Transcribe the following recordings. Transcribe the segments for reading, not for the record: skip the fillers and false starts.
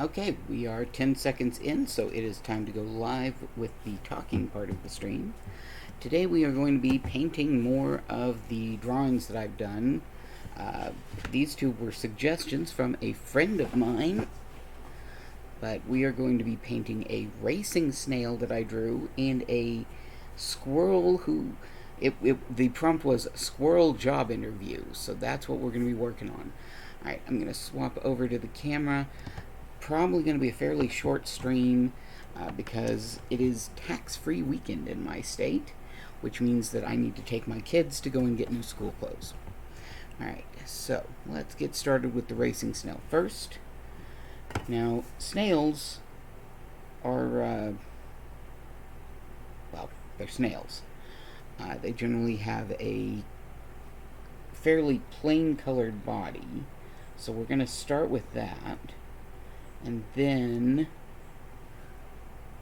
Okay, we are 10 seconds in, so it is time to go live with the talking part of the stream. Today we are going to be painting more of the drawings that I've done. Uh, these two were suggestions from a friend of mine, but we are going to be painting a racing snail that I drew and a squirrel who... the prompt was squirrel job interview, so that's what we're going to be working on. Alright, I'm going to swap over to the camera. Probably going to be a fairly short stream because it is tax-free weekend in my state, which means that I need to take my kids to go and get new school clothes. Alright, so let's get started with the racing snail first. Now, snails are, well, they're snails. They generally have a fairly plain colored body, so we're going to start with that. And then,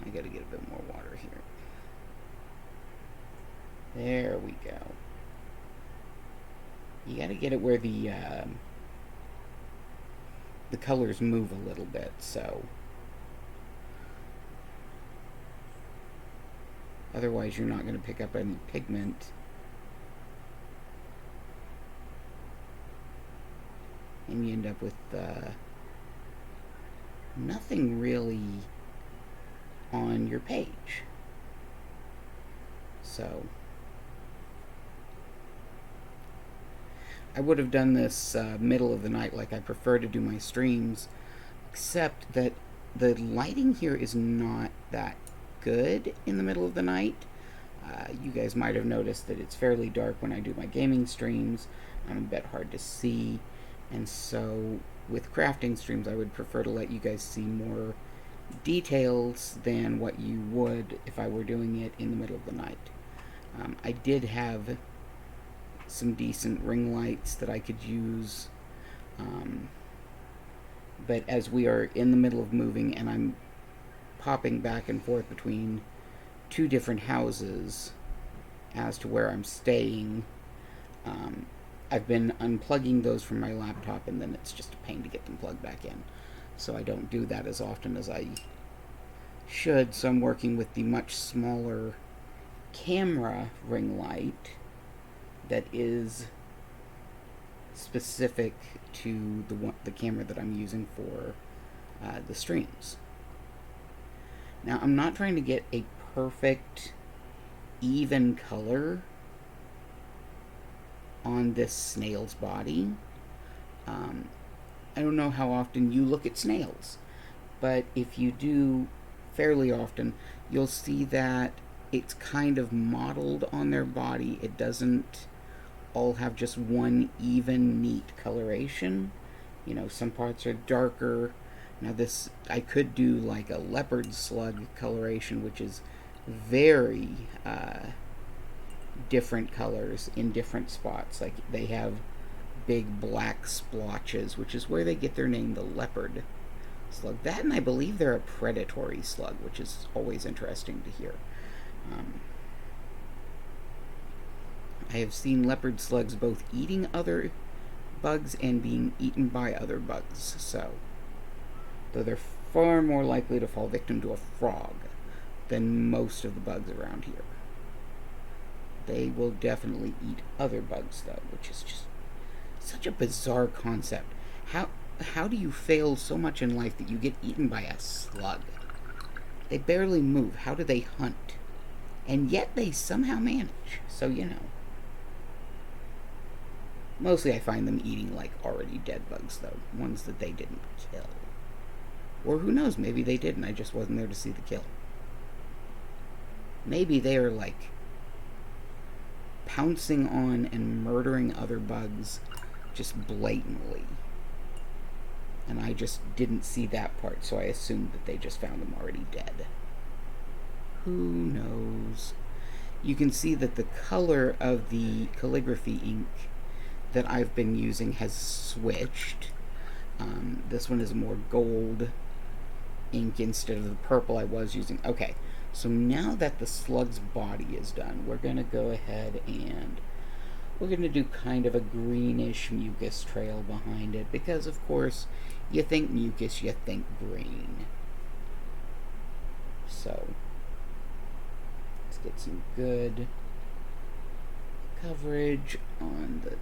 I gotta get a bit more water here. There we go. You gotta get it where the colors move a little bit, so. Otherwise you're not gonna pick up any pigment. And you end up with, nothing really on your page. So I would have done this middle of the night like I prefer to do my streams, except that the lighting here is not that good in the middle of the night. You guys might have noticed that it's fairly dark when I do my gaming streams. I'm a bit hard to see, and so with crafting streams, I would prefer to let you guys see more details than what you would if I were doing it in the middle of the night. I did have some decent ring lights that I could use, but as we are in the middle of moving and I'm popping back and forth between two different houses as to where I'm staying, I've been unplugging those from my laptop, and then it's just a pain to get them plugged back in. So I don't do that as often as I should. So I'm working with the much smaller camera ring light that is specific to the camera that I'm using for the streams. Now, I'm not trying to get a perfect, even color on this snail's body. I don't know how often you look at snails, but if you do fairly often, you'll see that it's kind of modeled on their body. It doesn't all have just one even, neat coloration. You know, some parts are darker. Now this, I could do like a leopard slug coloration, which is very different colors in different spots. Like they have big black splotches, which is where they get their name, the leopard slug. That, and I believe they're a predatory slug, which is always interesting to hear. I have seen leopard slugs both eating other bugs and being eaten by other bugs, so though they're far more likely to fall victim to a frog than most of the bugs around here. They will definitely eat other bugs, though, which is just such a bizarre concept. How do you fail so much in life that you get eaten by a slug? They barely move. How do they hunt? And yet they somehow manage. So, you know. Mostly I find them eating, like, already dead bugs, though. Ones that they didn't kill. Or who knows, maybe they did and I just wasn't there to see the kill. Maybe they are, like, pouncing on and murdering other bugs just blatantly. And I just didn't see that part, so I assumed that they just found them already dead. Who knows? You can see that the color of the calligraphy ink that I've been using has switched. This one is more gold ink instead of the purple I was using. Okay, so now that the slug's body is done, we're going to go ahead and we're going to do kind of a greenish mucus trail behind it because, of course, you think mucus, you think green. So, let's get some good coverage on the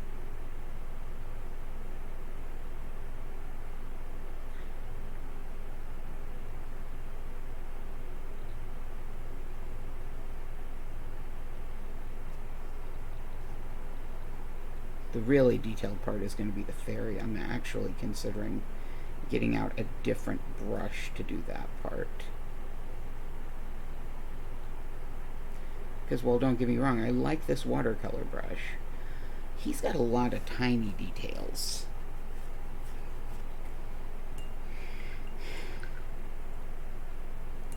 really detailed part is going to be the fairy. I'm actually considering getting out a different brush to do that part. Because, well, don't get me wrong, I like this watercolor brush. He's got a lot of tiny details.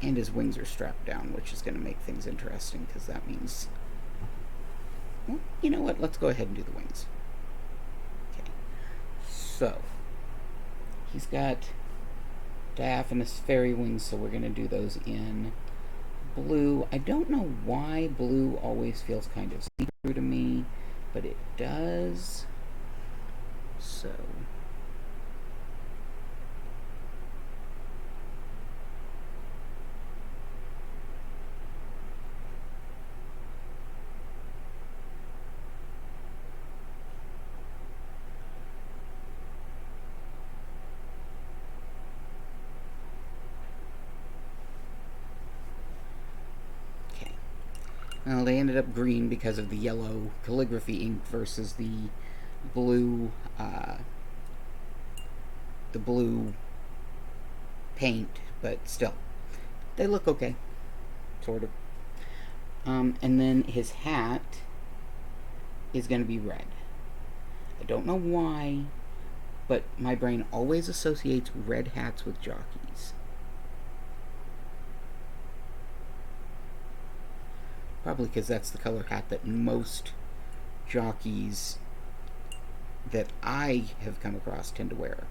And his wings are strapped down, which is going to make things interesting, because that means... Well, you know what? Let's go ahead and do the wings. Okay. So, he's got diaphanous fairy wings, so we're going to do those in blue. I don't know why blue always feels kind of see-through to me, but it does. So... Well, they ended up green because of the yellow calligraphy ink versus the blue paint, but still, they look okay, sort of. And then his hat is going to be red. I don't know why, but my brain always associates red hats with jockeys. Probably because that's the color hat that most jockeys that I have come across tend to wear.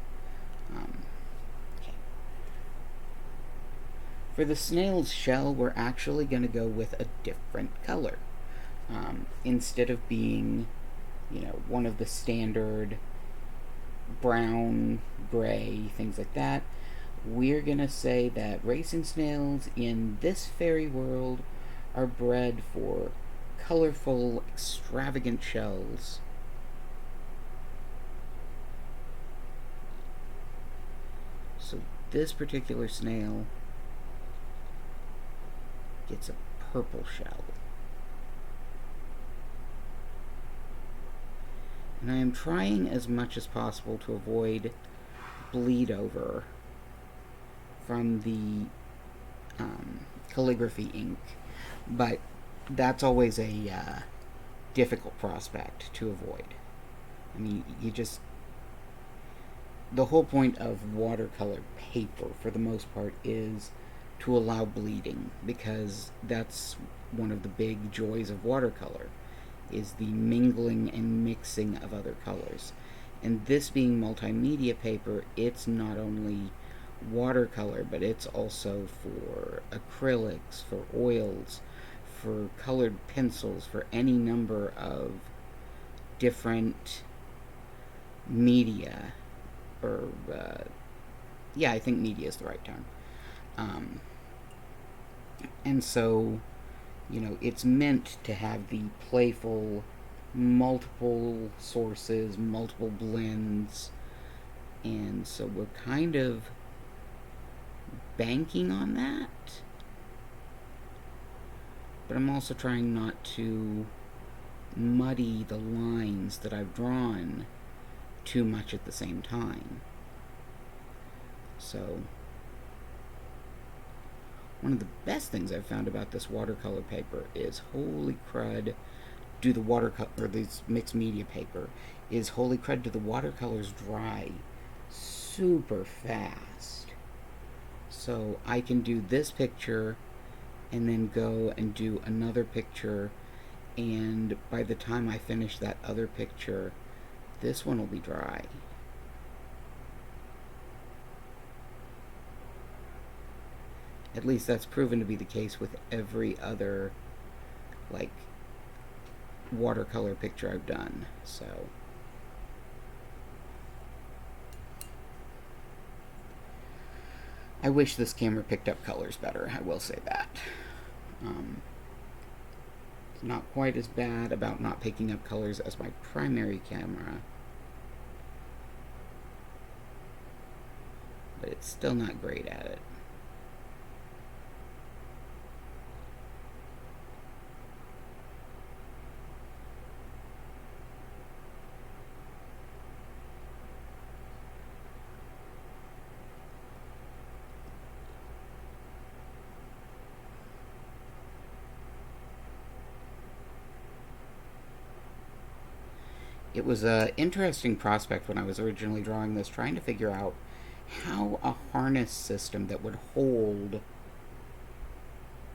Okay. For the snail's shell, we're actually going to go with a different color. Instead of being, one of the standard brown, gray, things like that, we're going to say that racing snails in this fairy world are bred for colorful, extravagant shells. So this particular snail gets a purple shell. And I am trying as much as possible to avoid bleed over from the calligraphy ink, but that's always a difficult prospect to avoid. I mean, the whole point of watercolor paper, for the most part, is to allow bleeding, because that's one of the big joys of watercolor, is the mingling and mixing of other colors. And this being multimedia paper, it's not only watercolor, but it's also for acrylics, for oils, for colored pencils, for any number of different media, or I think media is the right term. And so, it's meant to have the playful, multiple sources, multiple blends, and so we're kind of banking on that. But I'm also trying not to muddy the lines that I've drawn too much at the same time. So, one of the best things I've found about this watercolor paper is, holy crud, do the watercolor, or this mixed media paper, is holy crud, do the watercolors dry super fast. So I can do this picture and then go and do another picture, and by the time I finish that other picture, this one will be dry. At least that's proven to be the case with every other, watercolor picture I've done. So I wish this camera picked up colors better, I will say that. It's not quite as bad about not picking up colors as my primary camera, but it's still not great at it. It was an interesting prospect when I was originally drawing this, trying to figure out how a harness system that would hold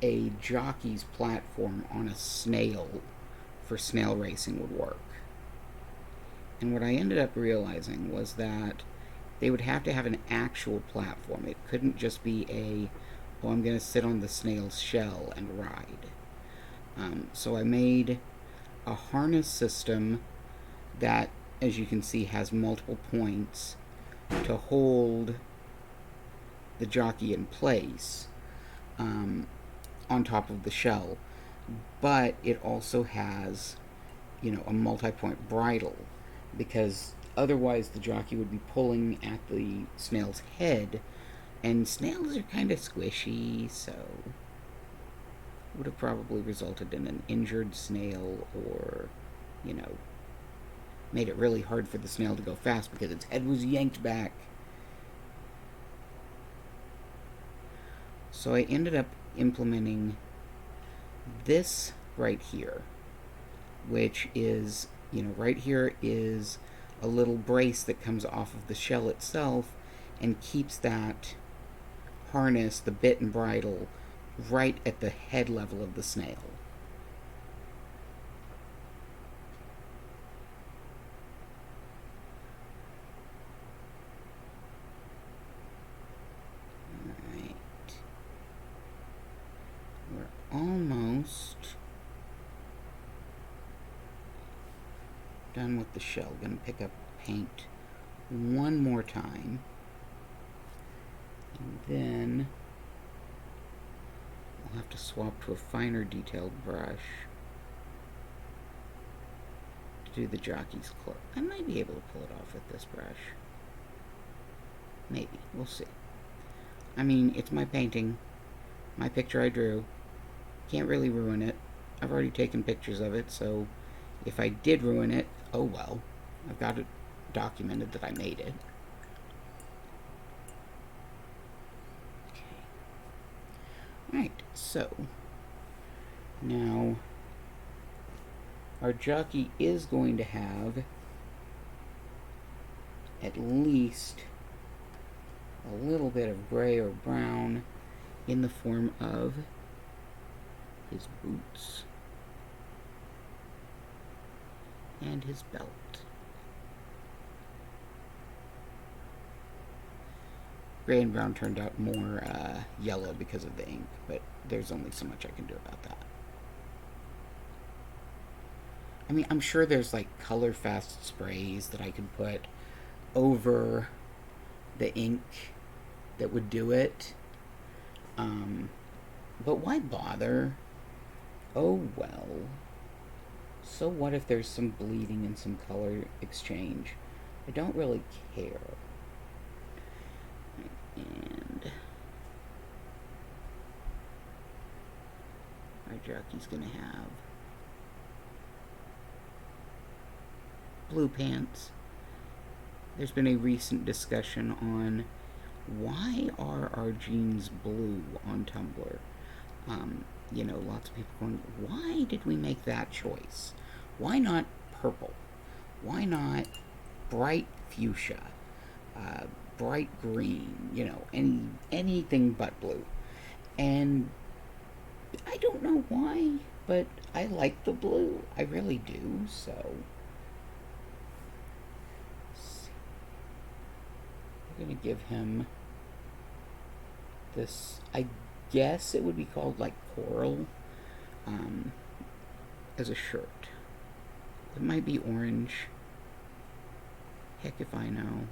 a jockey's platform on a snail for snail racing would work. And what I ended up realizing was that they would have to have an actual platform. It couldn't just be oh, I'm going to sit on the snail's shell and ride. So I made a harness system that, as you can see, has multiple points to hold the jockey in place on top of the shell. But it also has, a multi-point bridle, because otherwise the jockey would be pulling at the snail's head, and snails are kind of squishy, so would have probably resulted in an injured snail, or, made it really hard for the snail to go fast because its head was yanked back. So I ended up implementing this right here, which is, right here is a little brace that comes off of the shell itself and keeps that harness, the bit and bridle, right at the head level of the snail. Alright. We're almost done with the shell. Gonna pick up paint one more time, and then I'll have to swap to a finer detailed brush to do the jockey's cloak. I might be able to pull it off with this brush. Maybe. We'll see. I mean, it's my painting, my picture I drew. Can't really ruin it. I've already taken pictures of it, so if I did ruin it, oh well. I've got it documented that I made it. Okay. Alright, so now our jockey is going to have at least a little bit of gray or brown in the form of his boots and his belt. Gray and brown turned out more yellow because of the ink, but there's only so much I can do about that. I mean, I'm sure there's like color fast sprays that I could put over the ink that would do it. But why bother? Oh well. So what if there's some bleeding and some color exchange? I don't really care. And our jockey's gonna have blue pants. There's been a recent discussion on why are our jeans blue on Tumblr. Lots of people going, why did we make that choice? Why not purple? Why not bright fuchsia? Bright green? Anything but blue. And I don't know why, but I like the blue. I really do, so we're going to give him this, I guess it would be called like coral, as a shirt. It might be orange. Heck if I know.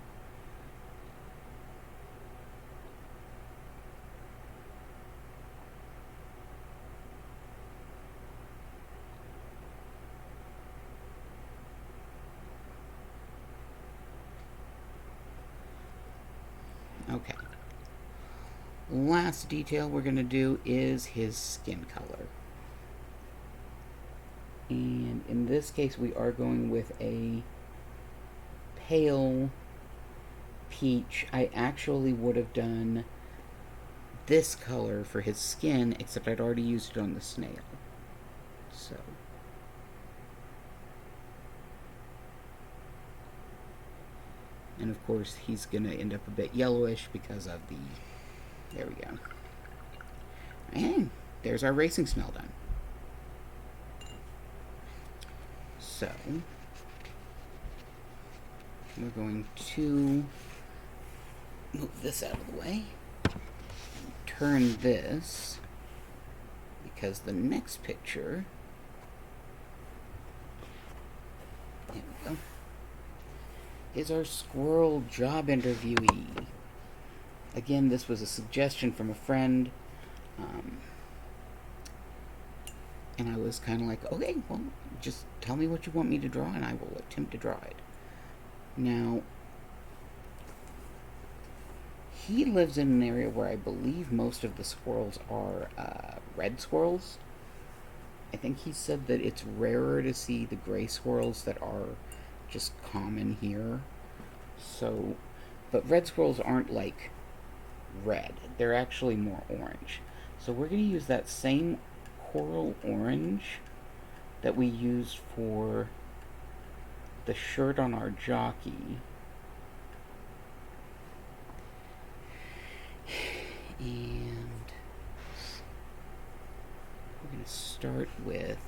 Okay. Last detail we're going to do is his skin color. And in this case, we are going with a pale peach. I actually would have done this color for his skin, except I'd already used it on the snail. So. And of course, he's going to end up a bit yellowish because of the... There we go. And there's our racing snail done. So, we're going to move this out of the way. Turn this, because the next picture... There we go. Is our squirrel job interviewee. Again, this was a suggestion from a friend. And I was kind of like, okay, well, just tell me what you want me to draw and I will attempt to draw it. Now, he lives in an area where I believe most of the squirrels are red squirrels. I think he said that it's rarer to see the gray squirrels that are just common here. So, but red squirrels aren't like red. They're actually more orange. So we're going to use that same coral orange that we used for the shirt on our jockey. And we're going to start with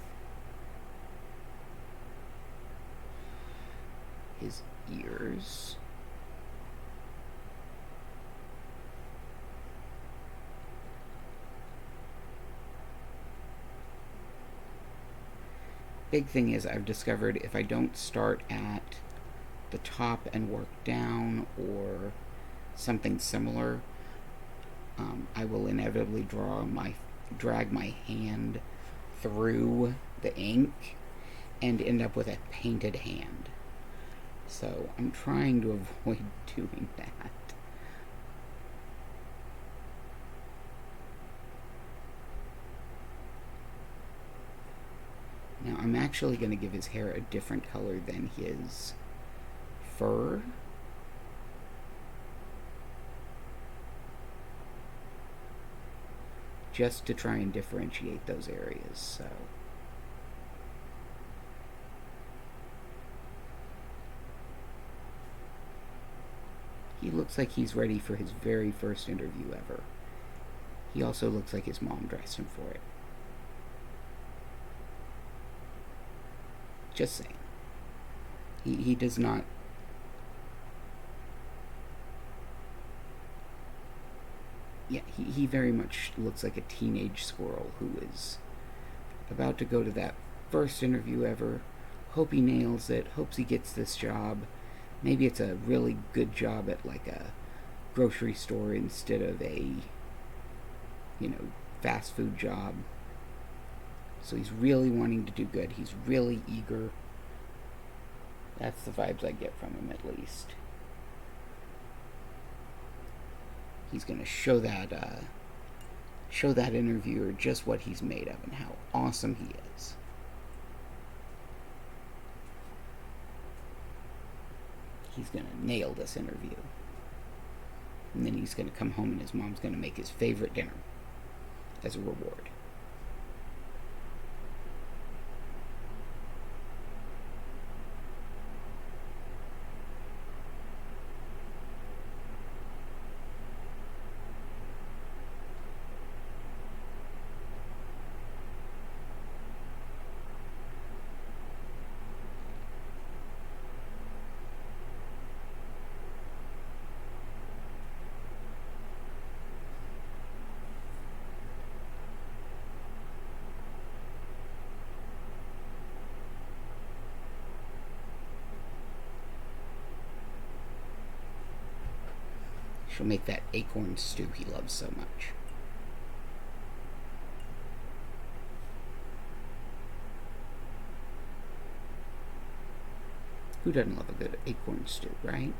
his ears. Big thing is I've discovered if I don't start at the top and work down or something similar, I will inevitably drag my hand through the ink and end up with a painted hand. So I'm trying to avoid doing that. Now I'm actually going to give his hair a different color than his fur. Just to try and differentiate those areas, so. He looks like he's ready for his very first interview ever. He also looks like his mom dressed him for it. Just saying. He does not... Yeah, he very much looks like a teenage squirrel who is about to go to that first interview ever. Hope he nails it. Hopes he gets this job. Maybe it's a really good job at like a grocery store instead of a, fast food job. So he's really wanting to do good. He's really eager. That's the vibes I get from him, at least. He's going to show that interviewer just what he's made of and how awesome he is. He's going to nail this interview. And then he's going to come home and his mom's going to make his favorite dinner as a reward. She'll make that acorn stew he loves so much. Who doesn't love a good acorn stew, right?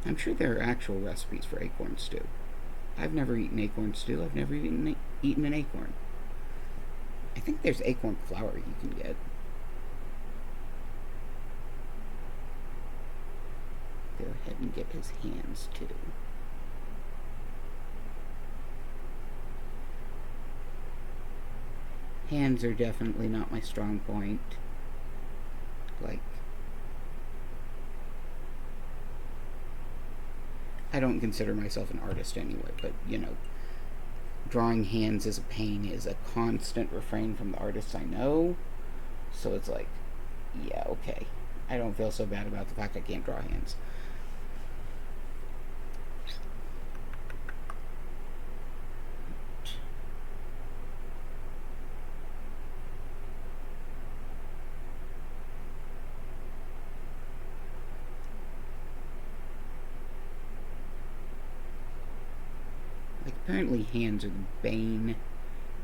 I'm sure there are actual recipes for acorn stew. I've never eaten acorn stew. I've never even eaten an acorn. I think there's acorn flour you can get. Go ahead and get his hands too. Hands are definitely not my strong point. Like, I don't consider myself an artist anyway, but, you know, drawing hands is a pain is a constant refrain from the artists I know. So it's like, yeah, okay. I don't feel so bad about the fact I can't draw hands. Like, apparently hands are the bane.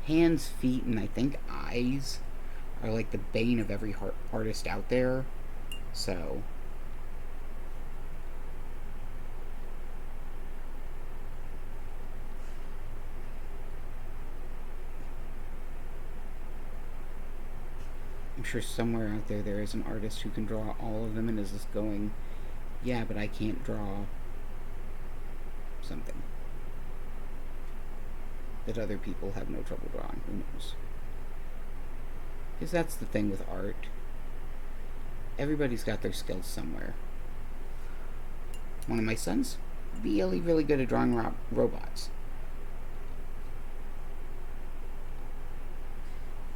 Hands, feet, and I think eyes are like the bane of every artist out there. So, I'm sure somewhere out there is an artist who can draw all of them and is just going, yeah, but I can't draw something that other people have no trouble drawing. Who knows? Because that's the thing with art. Everybody's got their skills somewhere. One of my sons, really, really good at drawing robots.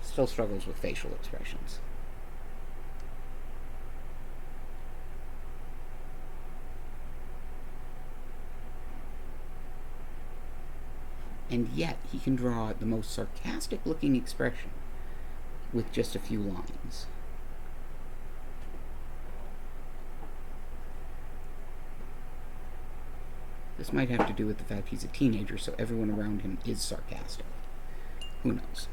Still struggles with facial expressions. And yet, he can draw the most sarcastic looking expression with just a few lines. This might have to do with the fact he's a teenager, so everyone around him is sarcastic. Who knows?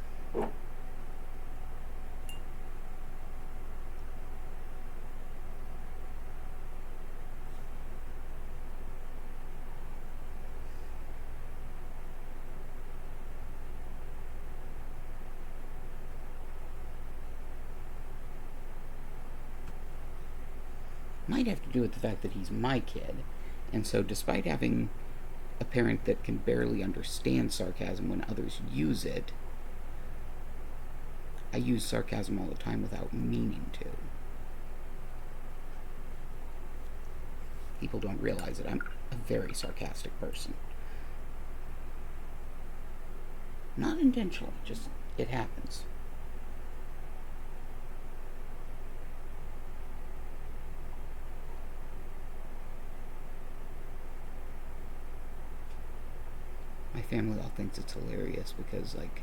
Might have to do with the fact that he's my kid, and so despite having a parent that can barely understand sarcasm when others use it, I use sarcasm all the time without meaning to. People don't realize that I'm a very sarcastic person. Not intentionally, just it happens. My family all thinks it's hilarious because, like,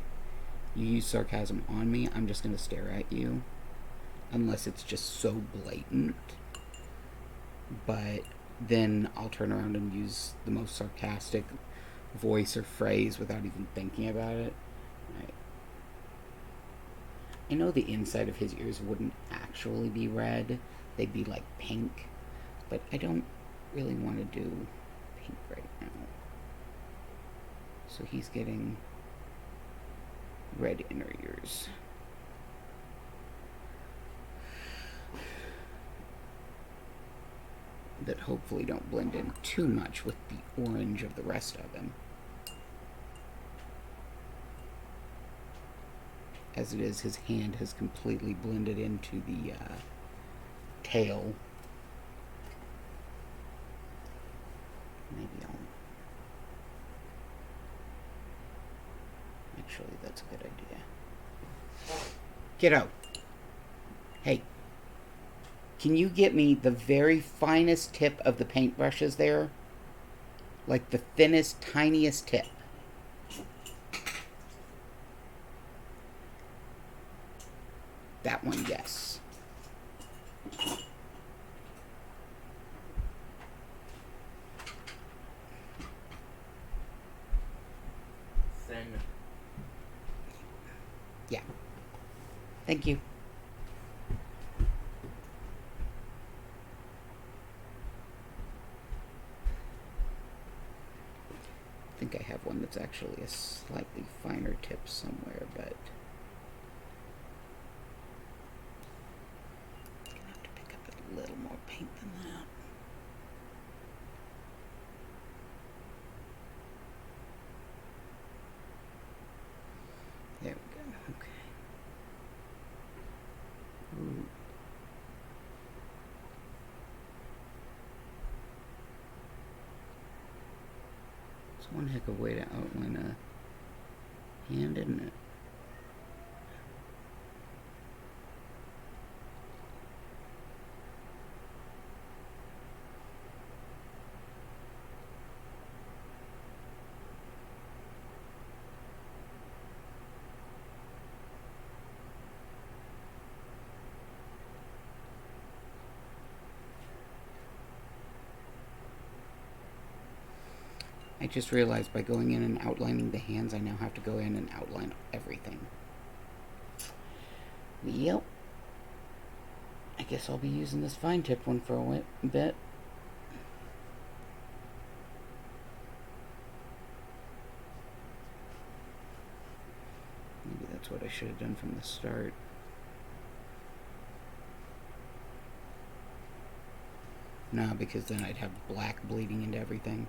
you use sarcasm on me, I'm just gonna stare at you. Unless it's just so blatant. But then I'll turn around and use the most sarcastic voice or phrase without even thinking about it. I know the inside of his ears wouldn't actually be red. They'd be like pink. But I don't really want to do pink right now. So he's getting red inner ears. That hopefully don't blend in too much with the orange of the rest of him. As it is, his hand has completely blended into the tail. Maybe I'll... Actually, that's a good idea. Kiddo. Hey. Can you get me the very finest tip of the paintbrushes there? Like the thinnest, tiniest tip. That one, yes. Send. Yeah. Thank you. I think I have one that's actually a slightly finer tip somewhere, but I'm gonna have to pick up a little more paint than that. There we go. Okay. Ooh. It's one heck of a way to outline a hand, isn't it? I just realized by going in and outlining the hands, I now have to go in and outline everything. Yep. I guess I'll be using this fine tip one for a bit. Maybe that's what I should have done from the start. No, because then I'd have black bleeding into everything.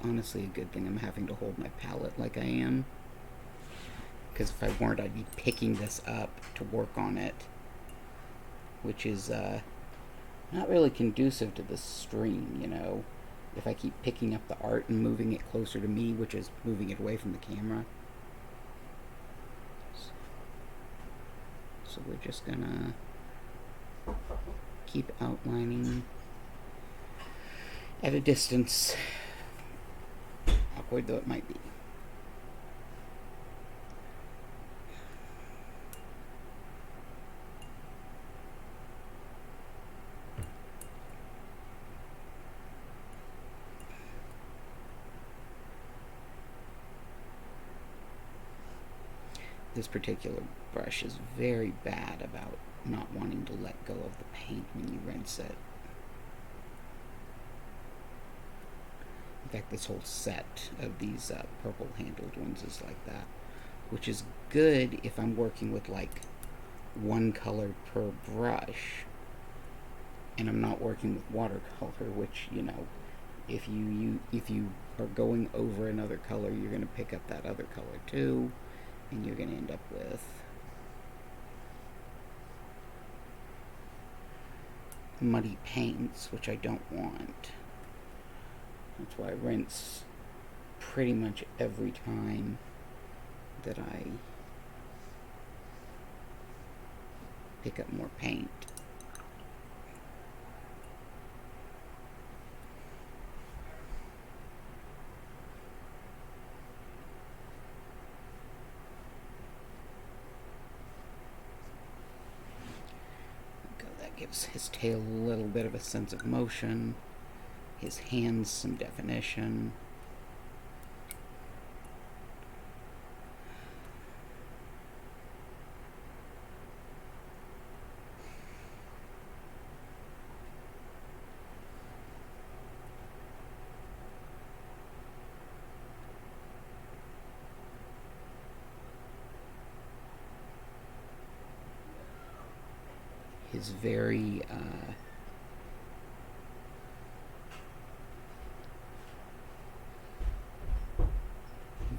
Honestly, a good thing I'm having to hold my palette like I am, because if I weren't, I'd be picking this up to work on it, which is not really conducive to the stream, you know, if I keep picking up the art and moving it closer to me, which is moving it away from the camera. So we're just gonna keep outlining at a distance, awkward though it might be. This particular brush is very bad about not wanting to let go of the paint when you rinse it. In fact, this whole set of these purple handled ones is like that, which is good if I'm working with like one color per brush and I'm not working with watercolor, which, you know, if you are going over another color, you're going to pick up that other color too, and you're going to end up with muddy paints, which I don't want. That's why I rinse pretty much every time that I pick up more paint. That gives his tail a little bit of a sense of motion, his hands some definition. is very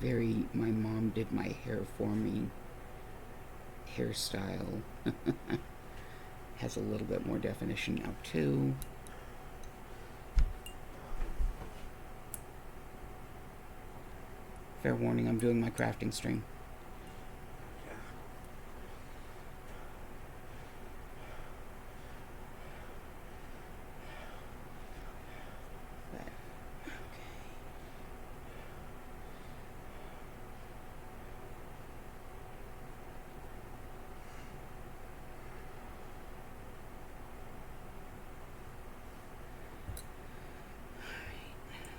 very my mom did my hair for me hairstyle. Has a little bit more definition now too. Fair warning, I'm doing my crafting stream. But, okay.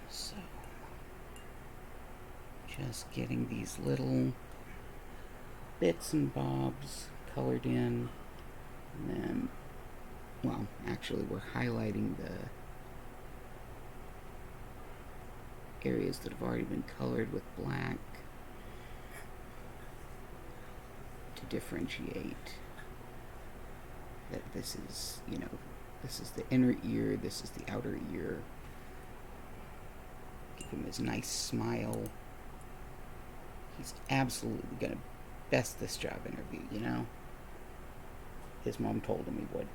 So, just getting these little bits and bobs colored in, and then, well, actually we're highlighting the areas that have already been colored with black to differentiate that this is, you know, this is the inner ear, this is the outer ear. Give him his nice smile. He's absolutely gonna best this job interview, you know? His mom told him he would.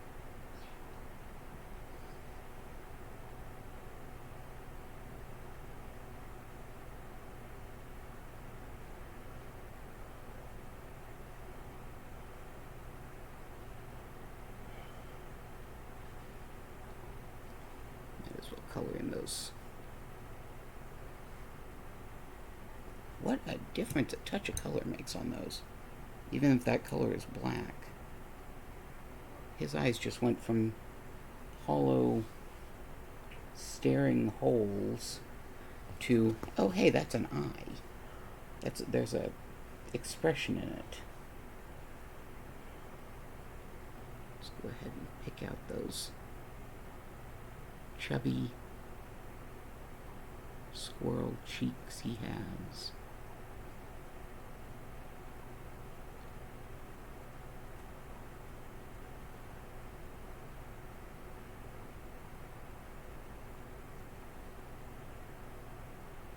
Might as well color in those. What a difference a touch of color makes on those. Even if that color is black. His eyes just went from hollow, staring holes to, oh hey, that's an eye. There's a expression in it. Let's go ahead and pick out those chubby squirrel cheeks he has.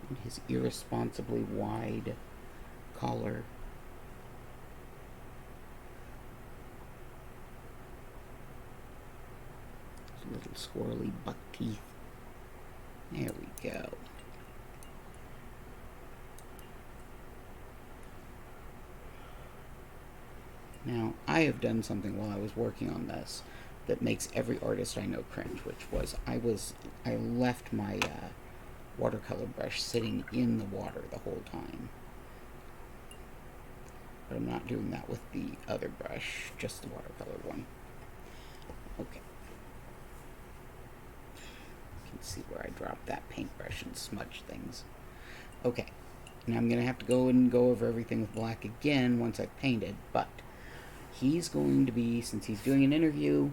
And his irresponsibly wide collar. His little squirrely buck teeth. There we go. Now, I have done something while I was working on this that makes every artist I know cringe, which was I left my watercolor brush sitting in the water the whole time. But I'm not doing that with the other brush, just the watercolor one. Okay. You can see where I dropped that paintbrush and smudged things. Okay. Now I'm going to have to go over everything with black again once I've painted, but he's going to be, since he's doing an interview,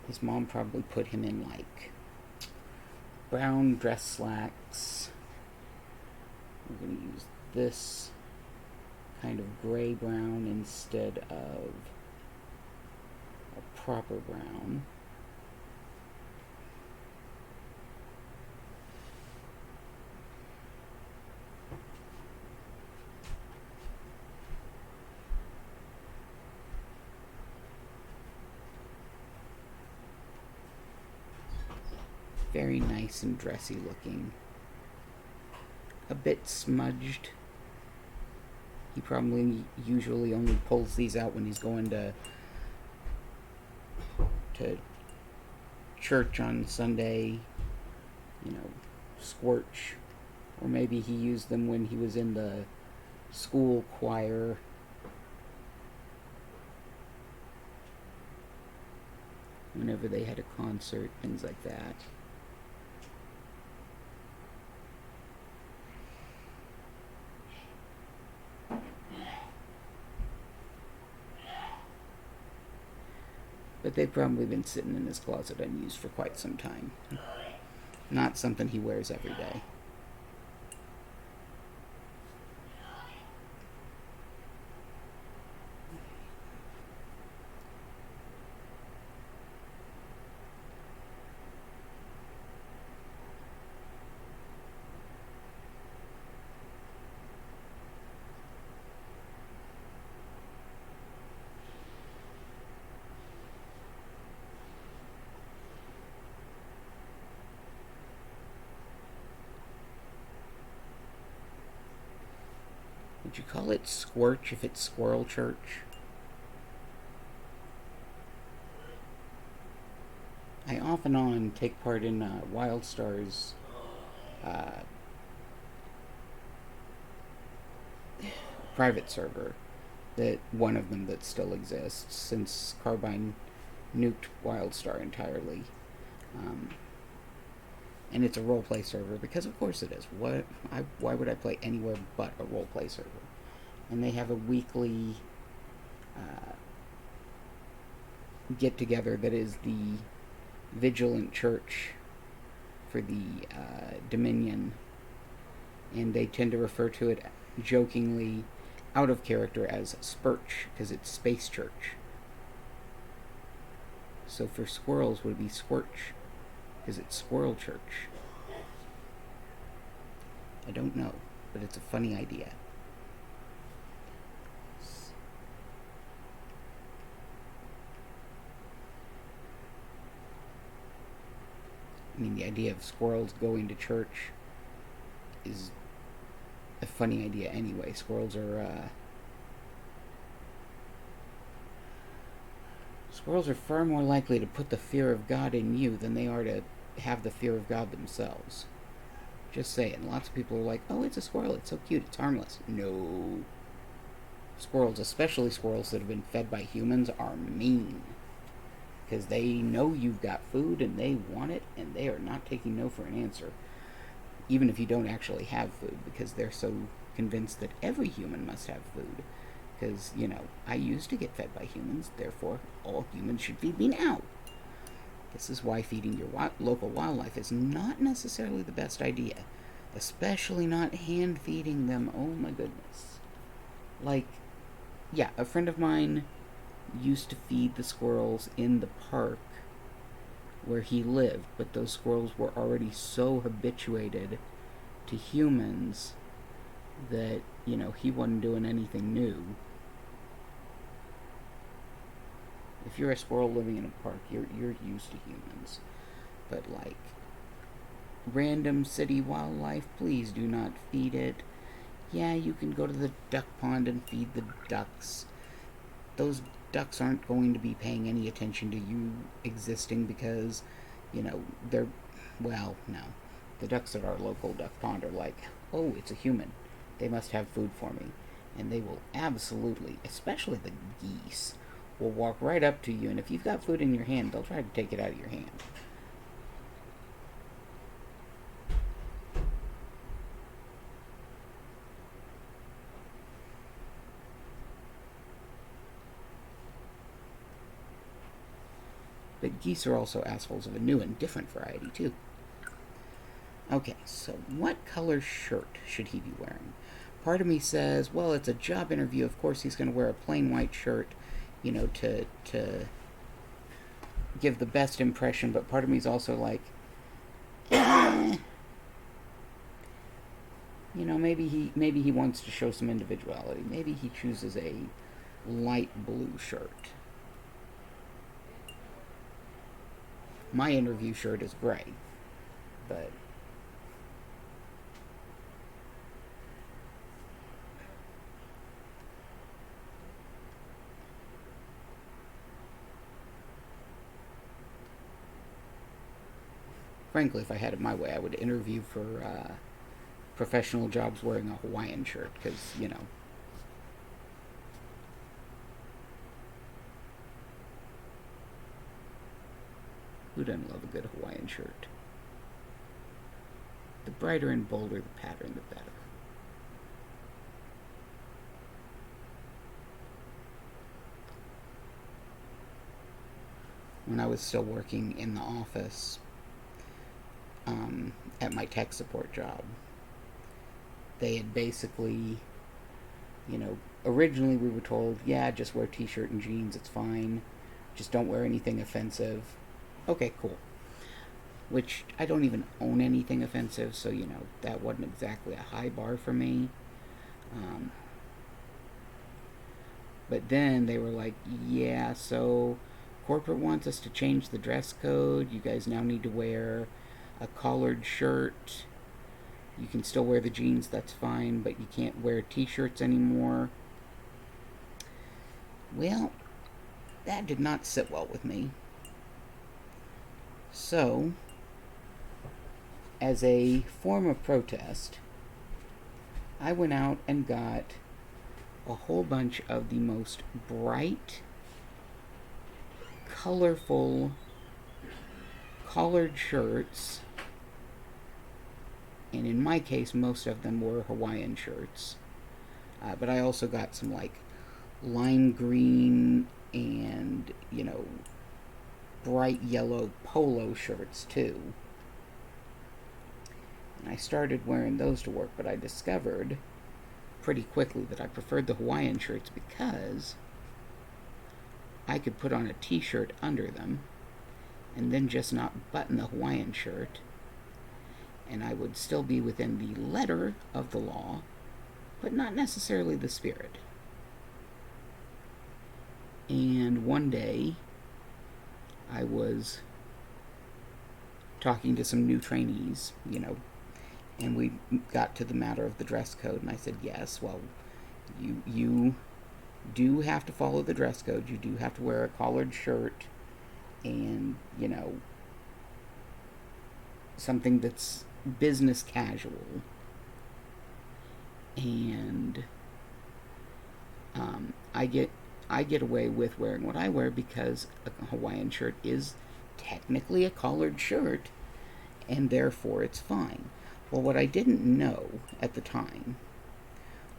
his mom probably put him in like brown dress slacks. We're going to use this kind of gray brown instead of a proper brown. Very nice and dressy looking. A bit smudged. He probably usually only pulls these out when he's going to church on Sunday, you know, squirch. Or maybe he used them when he was in the school choir. Whenever they had a concert, things like that. But they've probably been sitting in his closet unused for quite some time. Not something he wears every day. Would you call it Squirch if it's Squirrel Church? I off and on take part in WildStar's private server, that one of them that still exists since Carbine nuked WildStar entirely. Um, and it's a roleplay server because, of course, it is. Why would I play anywhere but a roleplay server? And they have a weekly get together that is the Vigilant Church for the Dominion, and they tend to refer to it jokingly, out of character, as Spurch, because it's Space Church. So for squirrels, would it be Squirch, because it's Squirrel Church? I don't know, but it's a funny idea. I mean, the idea of squirrels going to church is a funny idea anyway. Squirrels are far more likely to put the fear of God in you than they are to have the fear of God themselves. Just saying. Lots of people are like, oh, it's a squirrel, it's so cute, it's harmless. No. Squirrels, especially squirrels that have been fed by humans, are mean. Because they know you've got food and they want it, and they are not taking no for an answer. Even if you don't actually have food, because they're so convinced that every human must have food. Because, I used to get fed by humans, therefore all humans should feed me now. This is why feeding your local wildlife is not necessarily the best idea. Especially not hand feeding them. Oh my goodness. A friend of mine used to feed the squirrels in the park where he lived, but those squirrels were already so habituated to humans that, he wasn't doing anything new. If you're a squirrel living in a park, you're used to humans. But random city wildlife, please do not feed it. Yeah, you can go to the duck pond and feed the ducks. Those ducks aren't going to be paying any attention to you existing because, they're, no. The ducks at our local duck pond are like, oh, it's a human. They must have food for me. And they will absolutely, especially the geese, will walk right up to you, and if you've got food in your hand, they'll try to take it out of your hand. But geese are also assholes of a new and different variety, too. Okay, so what color shirt should he be wearing? Part of me says, well, it's a job interview. Of course he's going to wear a plain white shirt, to give the best impression. But part of me is also like, maybe he wants to show some individuality. Maybe he chooses a light blue shirt. My interview shirt is gray, but frankly, if I had it my way, I would interview for professional jobs wearing a Hawaiian shirt, because, who doesn't love a good Hawaiian shirt? The brighter and bolder the pattern, the better. When I was still working in the office, at my tech support job, they had basically, originally we were told, yeah, just wear t-shirt and jeans, it's fine. Just don't wear anything offensive. Okay, cool. Which, I don't even own anything offensive, so, that wasn't exactly a high bar for me. But then they were like, yeah, so corporate wants us to change the dress code. You guys now need to wear a collared shirt You can still wear the jeans, that's fine, but you can't wear t-shirts anymore. Well, that did not sit well with me. So, as a form of protest, I went out and got a whole bunch of the most bright, colorful collared shirts, and in my case, most of them were Hawaiian shirts. But I also got some like lime green and, bright yellow polo shirts too. And I started wearing those to work, but I discovered pretty quickly that I preferred the Hawaiian shirts because I could put on a t-shirt under them and then just not button the Hawaiian shirt, and I would still be within the letter of the law, but not necessarily the spirit. And one day, I was talking to some new trainees, and we got to the matter of the dress code, and I said, yes, well, you do have to follow the dress code. You do have to wear a collared shirt and, something that's business casual. And I get away with wearing what I wear because a Hawaiian shirt is technically a collared shirt, and therefore it's fine. Well, what I didn't know at the time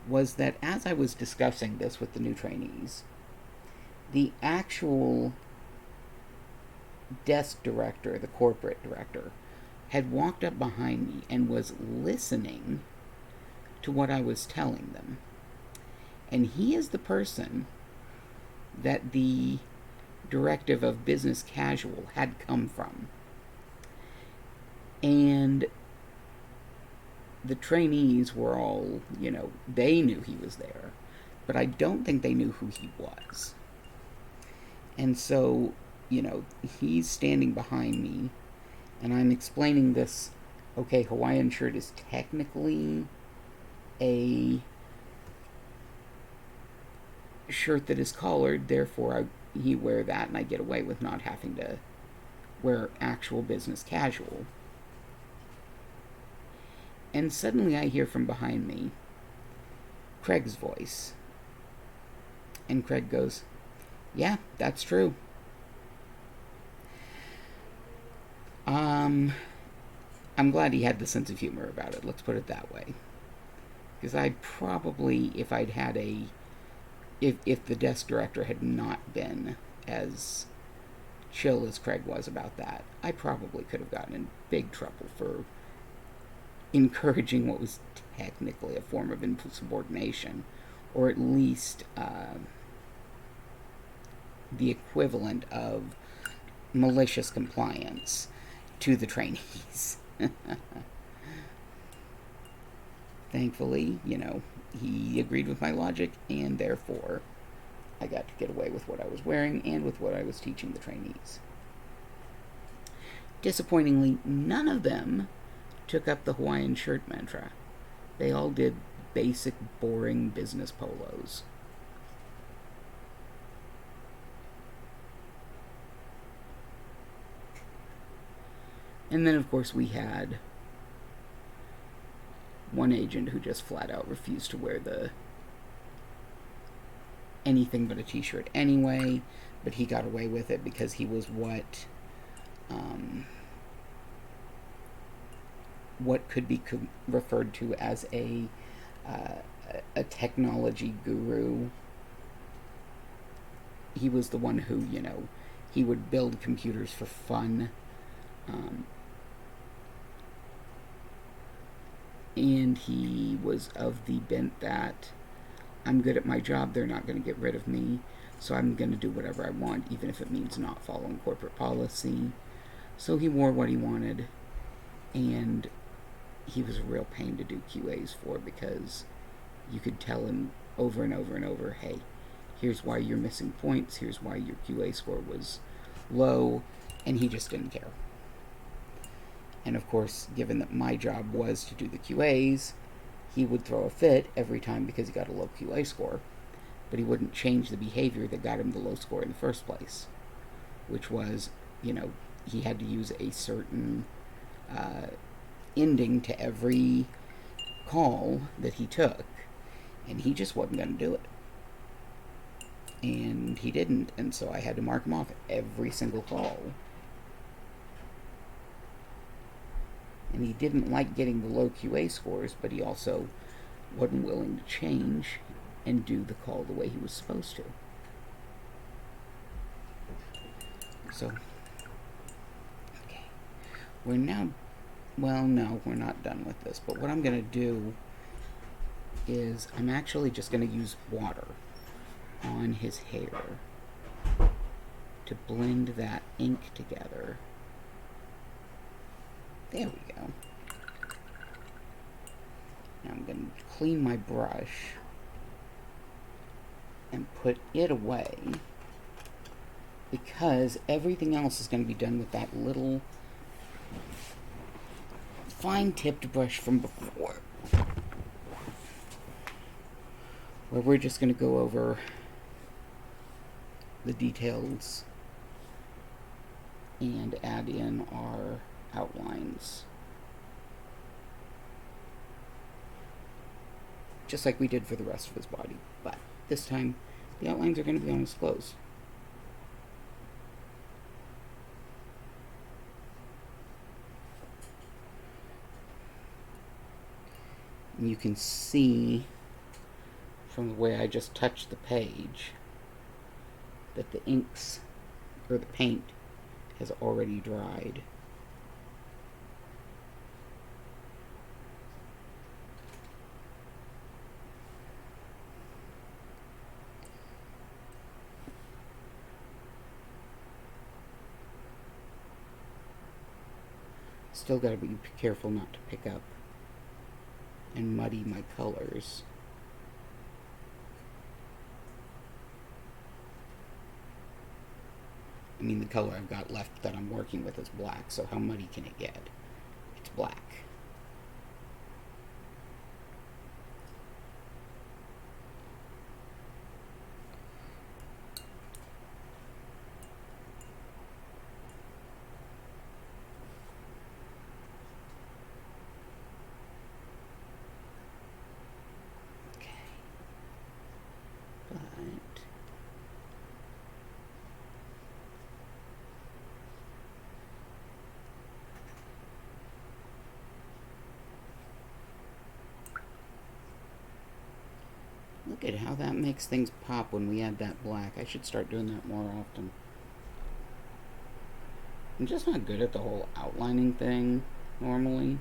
was that as I was discussing this with the new trainees, the actual desk director, the corporate director, had walked up behind me and was listening to what I was telling them. And he is the person that the directive of business casual had come from. And the trainees were all, they knew he was there, but I don't think they knew who he was. And so, he's standing behind me, and I'm explaining this, okay, Hawaiian shirt is technically a shirt that is collared, therefore he wear that, and I get away with not having to wear actual business casual. And suddenly I hear from behind me Craig's voice. And Craig goes, yeah, that's true. I'm glad he had the sense of humor about it, let's put it that way. Because I'd probably, if the desk director had not been as chill as Craig was about that, I probably could have gotten in big trouble for encouraging what was technically a form of insubordination, or at least the equivalent of malicious compliance to the trainees. Thankfully, he agreed with my logic, and therefore I got to get away with what I was wearing and with what I was teaching the trainees. Disappointingly, none of them took up the Hawaiian shirt mantra. They all did basic, boring business polos. And then, of course, we had one agent who just flat out refused to wear anything but a t-shirt anyway, but he got away with it because he was what could be referred to as a technology guru. He was the one who, he would build computers for fun. And he was of the bent that I'm good at my job, they're not going to get rid of me, so I'm going to do whatever I want, even if it means not following corporate policy. So he wore what he wanted, and he was a real pain to do QAs for, because you could tell him over and over and over, hey, here's why you're missing points, here's why your QA score was low, and he just didn't care. And of course, given that my job was to do the QAs, he would throw a fit every time because he got a low QA score, but he wouldn't change the behavior that got him the low score in the first place, which was, he had to use a certain ending to every call that he took, and he just wasn't going to do it. And he didn't, and so I had to mark him off every single call. And he didn't like getting the low QA scores, but he also wasn't willing to change and do the call the way he was supposed to. So, okay. We're now, well, no, we're not done with this, but what I'm going to do is I'm actually just going to use water on his hair to blend that ink together. There we go. Now I'm going to clean my brush and put it away because everything else is going to be done with that little fine-tipped brush from before, where we're just going to go over the details and add in our outlines, just like we did for the rest of his body, but this time the outlines are going to be on his clothes. And you can see from the way I just touched the page that the inks, or the paint, has already dried. Still got to be careful not to pick up and muddy my colors. I mean, the color I've got left that I'm working with is black, so how muddy can it get? It's black. Okay. But look at how that makes things pop when we add that black. I should start doing that more often. I'm just not good at the whole outlining thing normally.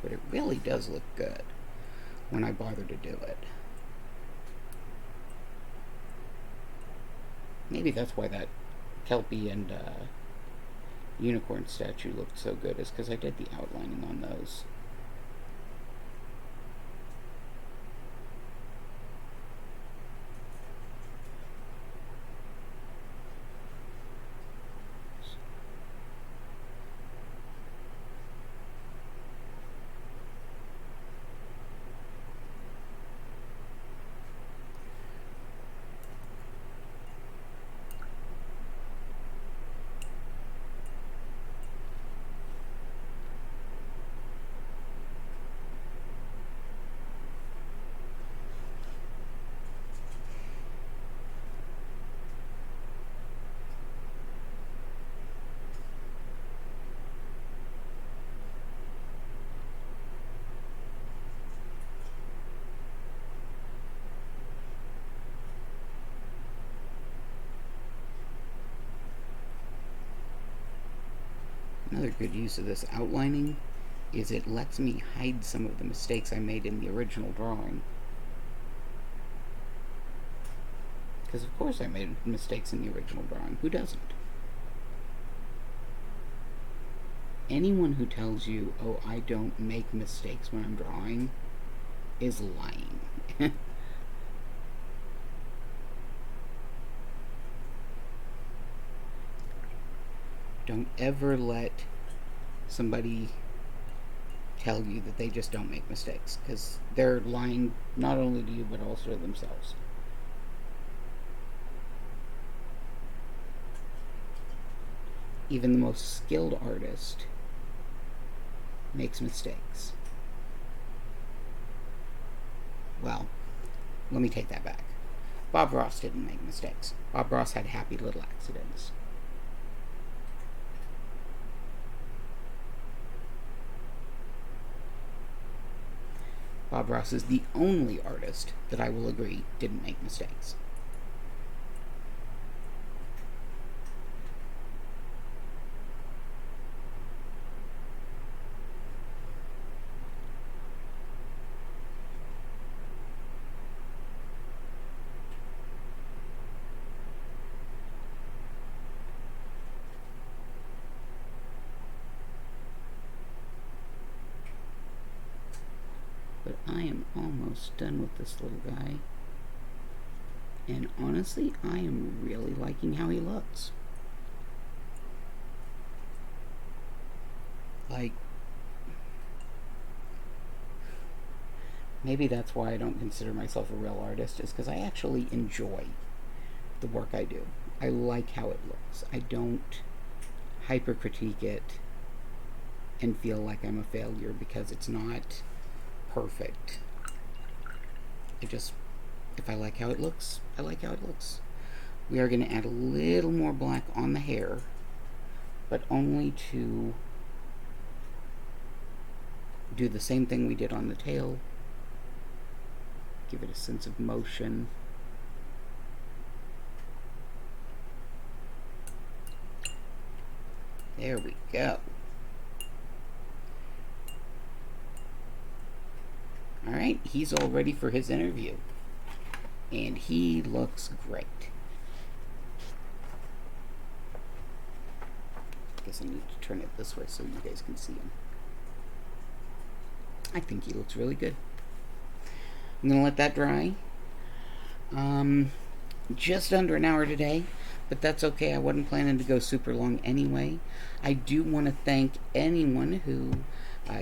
But it really does look good when I bother to do it. Maybe that's why that Kelpie and unicorn statue looked so good, is because I did the outlining on those. Another good use of this outlining is it lets me hide some of the mistakes I made in the original drawing. Because of course I made mistakes in the original drawing. Who doesn't? anyone who tells you, oh, I don't make mistakes when I'm drawing, is lying. Don't ever let somebody tell you that they just don't make mistakes, because they're lying not only to you but also to themselves. Even the most skilled artist makes mistakes. Well, let me take that back. Bob Ross didn't make mistakes. Bob Ross had happy little accidents. Bob Ross is the only artist that I will agree didn't make mistakes. But I am almost done with this little guy. And honestly, I am really liking how he looks. Like, maybe that's why I don't consider myself a real artist, is because I actually enjoy the work I do. I like how it looks. I don't hyper critique it and feel like I'm a failure because it's not perfect. If I like how it looks, I like how it looks. We are going to add a little more black on the hair, but only to do the same thing we did on the tail. Give it a sense of motion. There we go. Alright, he's all ready for his interview. And he looks great. Guess I need to turn it this way so you guys can see him. I think he looks really good. I'm going to let that dry. Just under an hour today, but that's okay. I wasn't planning to go super long anyway. I do want to thank anyone who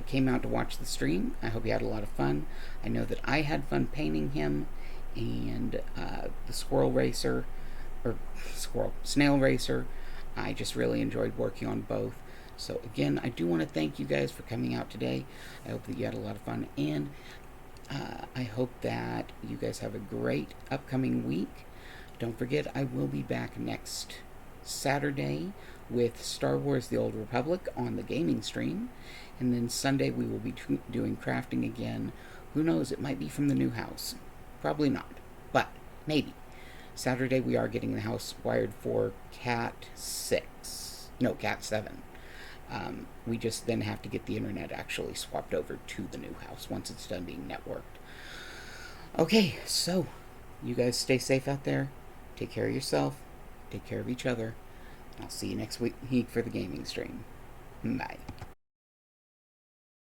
came out to watch the stream. I hope you had a lot of fun. I know that I had fun painting him, and the snail racer. I just really enjoyed working on both. So again, I do want to thank you guys for coming out today. I hope that you had a lot of fun, and I hope that you guys have a great upcoming week. Don't forget, I will be back next Saturday with Star Wars The Old Republic on the gaming stream. And then Sunday we will be doing crafting again. Who knows, it might be from the new house. Probably not, but maybe. Saturday we are getting the house wired for Cat 7. We just then have to get the internet actually swapped over to the new house once it's done being networked. Okay, so you guys stay safe out there. Take care of yourself. Take care of each other. I'll see you next week for the gaming stream. Bye.